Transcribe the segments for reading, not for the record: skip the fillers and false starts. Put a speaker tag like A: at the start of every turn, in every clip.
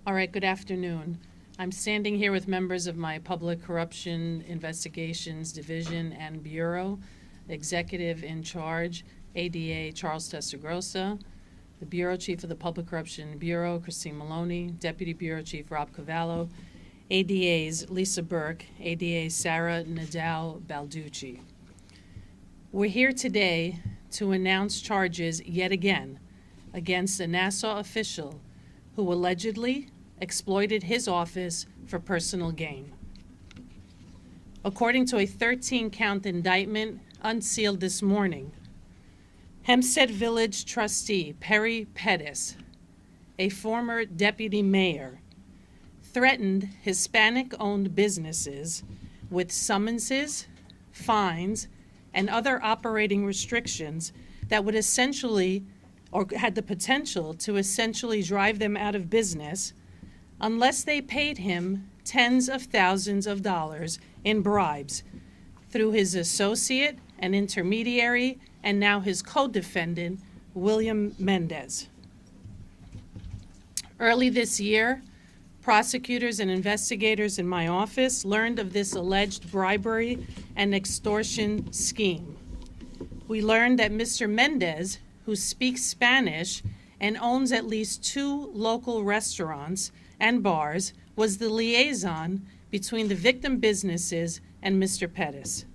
A: All right, good afternoon. I'm standing here with members of my Public Corruption Investigations Division and Bureau, Executive in Charge, ADA Charles Testagrossa, the Bureau Chief of the Public Corruption Bureau, Christine Maloney, Deputy Bureau Chief Rob Cavallo, ADA's Lisa Burke, ADA Sarah Nadal Balducci. We're here today to announce charges yet again against a Nassau official who allegedly exploited his office for personal gain. According to a 13-count indictment unsealed this morning, Hempstead Village Trustee Perry Pettus, a former deputy mayor, threatened Hispanic-owned businesses with summonses, fines, and other operating restrictions that would essentially, or had the potential to essentially drive them out of business unless they paid him tens of thousands of dollars in bribes through his associate and intermediary and now his co-defendant, William Mendez. Early this year, prosecutors and investigators in my office learned of this alleged bribery and extortion scheme. We learned that Mr. Mendez, who speaks Spanish and owns at least 2 local restaurants and bars, was the liaison between the victim businesses and Mr. Pettus.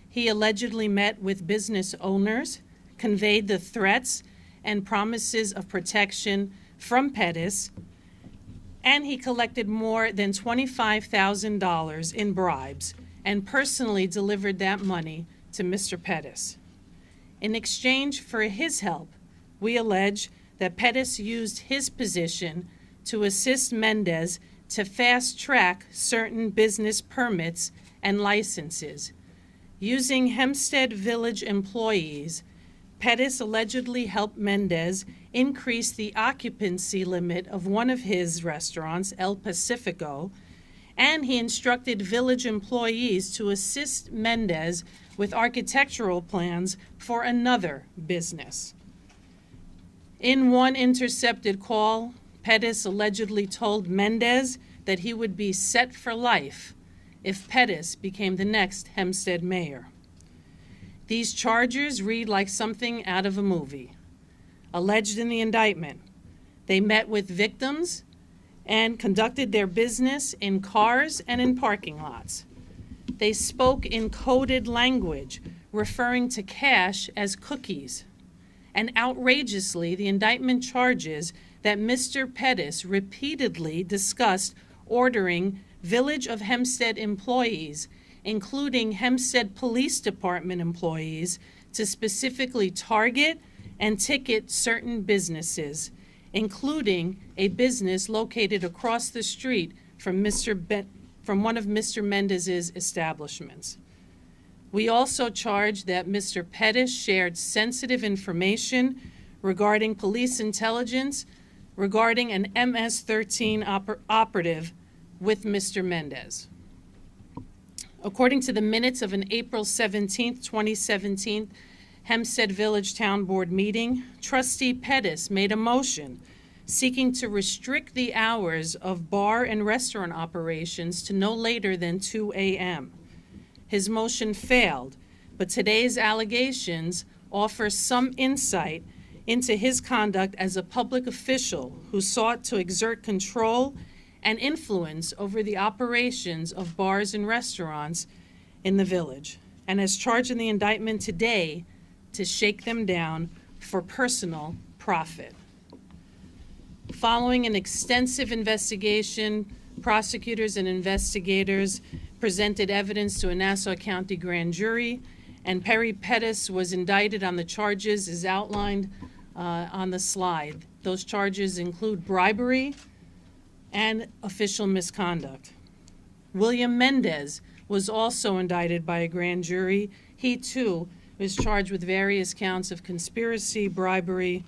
A: He allegedly met with business owners, conveyed the threats and promises of protection from Pettus, and he collected more than $25,000 in bribes and personally delivered that money to Mr. Pettus. In exchange for his help, we allege that Pettus used his position to assist Mendez to fast-track certain business permits and licenses. Using Hempstead Village employees, Pettus allegedly helped Mendez increase the occupancy limit of one of his restaurants, El Pacifico, and he instructed village employees to assist Mendez with architectural plans for another business. In one intercepted call, Pettus allegedly told Mendez that he would be set for life if Pettus became the next Hempstead mayor. These charges read like something out of a movie. Alleged in the indictment, they met with victims and conducted their business in cars and in parking lots. They spoke in coded language, referring to cash as cookies. And outrageously, the indictment charges that Mr. Pettus repeatedly discussed ordering Village of Hempstead employees, including Hempstead Police Department employees, to specifically target and ticket certain businesses, including a business located across the street from one of Mr. Mendez's establishments. We also charge that Mr. Pettus shared sensitive information regarding police intelligence regarding an MS-13 operative with Mr. Mendez. According to the minutes of an April 17, 2017 Hempstead Village Town Board meeting, Trustee Pettus made a motion seeking to restrict the hours of bar and restaurant operations to no later than 2 a.m. His motion failed, but today's allegations offer some insight into his conduct as a public official who sought to exert control and influence over the operations of bars and restaurants in the village, and as charged in the indictment today, to shake them down for personal profit. Following an extensive investigation, prosecutors and investigators presented evidence to a Nassau County grand jury, and Perry Pettus was indicted on the charges as outlined on the slide. Those charges include bribery and official misconduct. William Mendez was also indicted by a grand jury. He too was charged with various counts of conspiracy, bribery,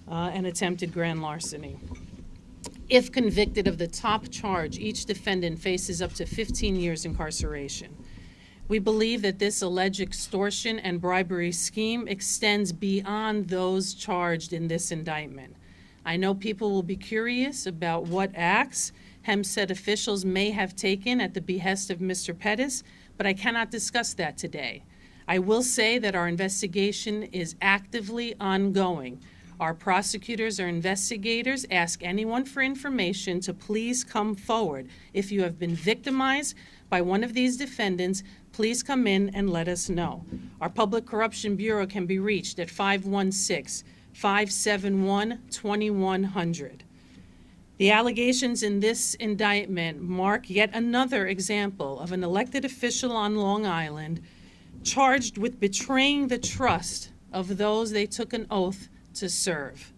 A: and attempted grand larceny. If convicted of the top charge, each defendant faces up to 15 years incarceration. We believe that this alleged extortion and bribery scheme extends beyond those charged in this indictment. I know people will be curious about what acts Hempstead officials may have taken at the behest of Mr. Pettus, but I cannot discuss that today. I will say that our investigation is actively ongoing. Our prosecutors or investigators ask anyone for information to please come forward. If you have been victimized by one of these defendants, please come in and let us know. Our Public Corruption Bureau can be reached at 516-571-2100. The allegations in this indictment mark yet another example of an elected official on Long Island charged with betraying the trust of those they took an oath to serve.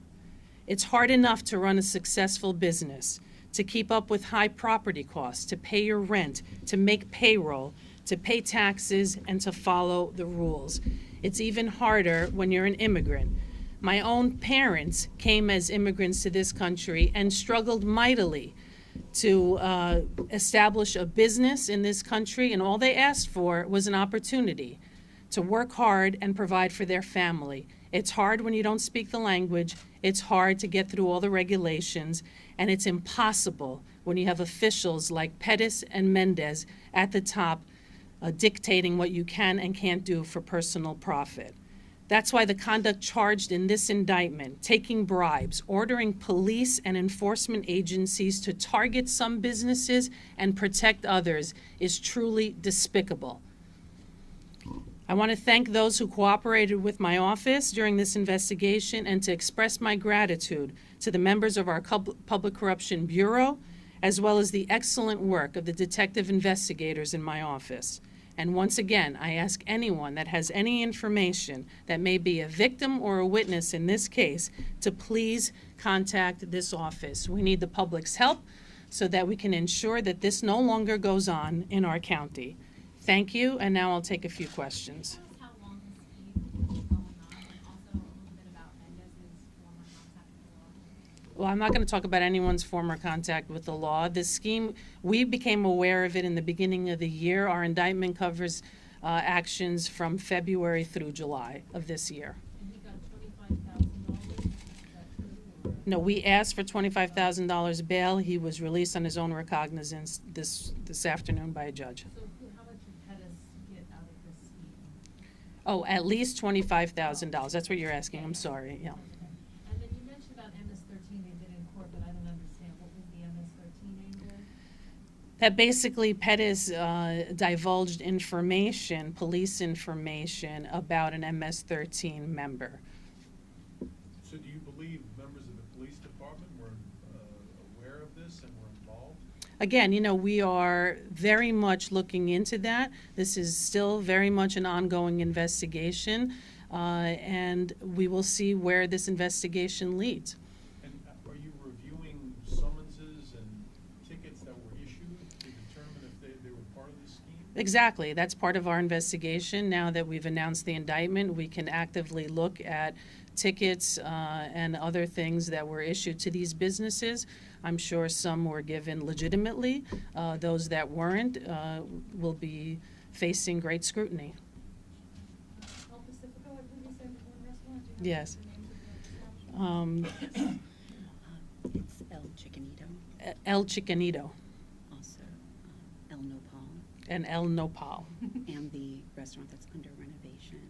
A: It's hard enough to run a successful business, to keep up with high property costs, to pay your rent, to make payroll, to pay taxes, and to follow the rules. It's even harder when you're an immigrant. My own parents came as immigrants to this country and struggled mightily to establish a business in this country, and all they asked for was an opportunity to work hard and provide for their family. It's hard when you don't speak the language, it's hard to get through all the regulations, and it's impossible when you have officials like Pettus and Mendez at the top dictating what you can and can't do for personal profit. That's why the conduct charged in this indictment, taking bribes, ordering police and enforcement agencies to target some businesses and protect others, is truly despicable. I want to thank those who cooperated with my office during this investigation and to express my gratitude to the members of our Public Corruption Bureau, as well as the excellent work of the detective investigators in my office. And once again, I ask anyone that has any information that may be a victim or a witness in this case to please contact this office. We need the public's help so that we can ensure that this no longer goes on in our county. Thank you, and now I'll take a few questions.
B: How long this scheme has been going on, and also a little bit about Mendez's former contact with the law?
A: Well, I'm not going to talk about anyone's former contact with the law. This scheme, we became aware of it in the beginning of the year. Our indictment covers actions from February through July of this year.
B: And he got $25,000, is that true? Or?
A: No, we asked for $25,000 bail. He was released on his own recognizance this afternoon by a judge.
B: So how much did Pettus get out of this scheme?
A: Oh, at least $25,000. That's what you're asking. I'm sorry. Yeah.
B: And then you mentioned about MS-13 they did in court, but I don't understand. What was the MS-13 angle?
A: That basically Pettus divulged information, police information, about an MS-13 member.
C: So do you believe members of the police department were aware of this and were involved?
A: Again, you know, we are very much looking into that. This is still very much an ongoing investigation, and we will see where this investigation leads.
C: And are you reviewing summonses and tickets that were issued to determine if they were part of the scheme?
A: Exactly. That's part of our investigation. Now that we've announced the indictment, we can actively look at tickets and other things that were issued to these businesses. I'm sure some were given legitimately. Those that weren't will be facing great scrutiny.
B: El Pacifico, I believe you said one restaurant. Do you have
A: Yes.
B: the names of the restaurant?
D: It's El Chicanito,
A: El Chicanito
D: also El Nopal,
A: and El Nopal.
D: and the restaurant that's under renovation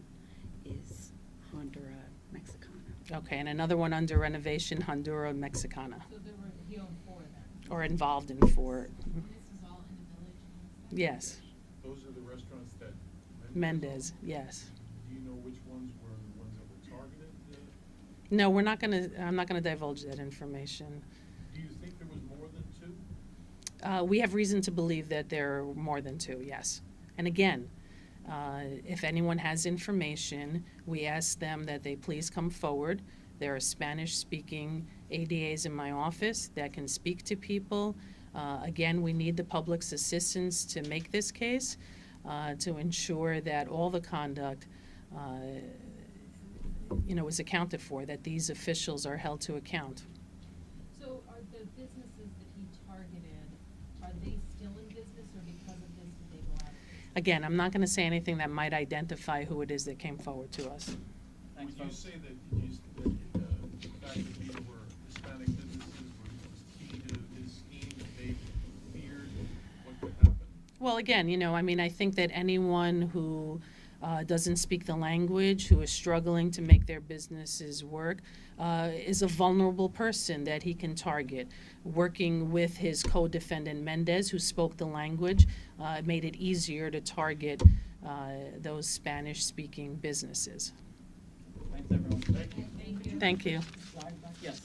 D: is Honduras Mexicana.
A: Okay, and another one under renovation, Honduras Mexicana,
B: So he owned four then?
A: or involved in 4.
B: And this is all in the village? Hempstead?
A: Yes,
C: Those are the restaurants that
A: Mendez, yes.
C: Do you know which ones were the ones that were targeted?
A: No, I'm not gonna divulge that information.
C: Do you think there was more than 2?
A: We have reason to believe that there are more than 2, yes. And again, if anyone has information, we ask them that they please come forward. There are Spanish-speaking ADAs in my office that can speak to people. Again, we need the public's assistance to make this case, to ensure that all the conduct, is accounted for, that these officials are held to account.
B: So are the businesses that he targeted, are they still in business, or because of this did they go out of business?
A: Again, I'm not going to say anything that might identify who it is that came forward to us.
C: Would you say that the fact that these were Hispanic
A: Well, again, I mean, I think that anyone who doesn't speak the language, who is struggling to make their businesses work, is a vulnerable person that he can target. Working with his co-defendant Mendez, who spoke the language, made it easier to target those Spanish-speaking businesses.
E: Thanks, everyone.
C: Thank you.
B: Thank you.
A: Thank you.
E: Yes.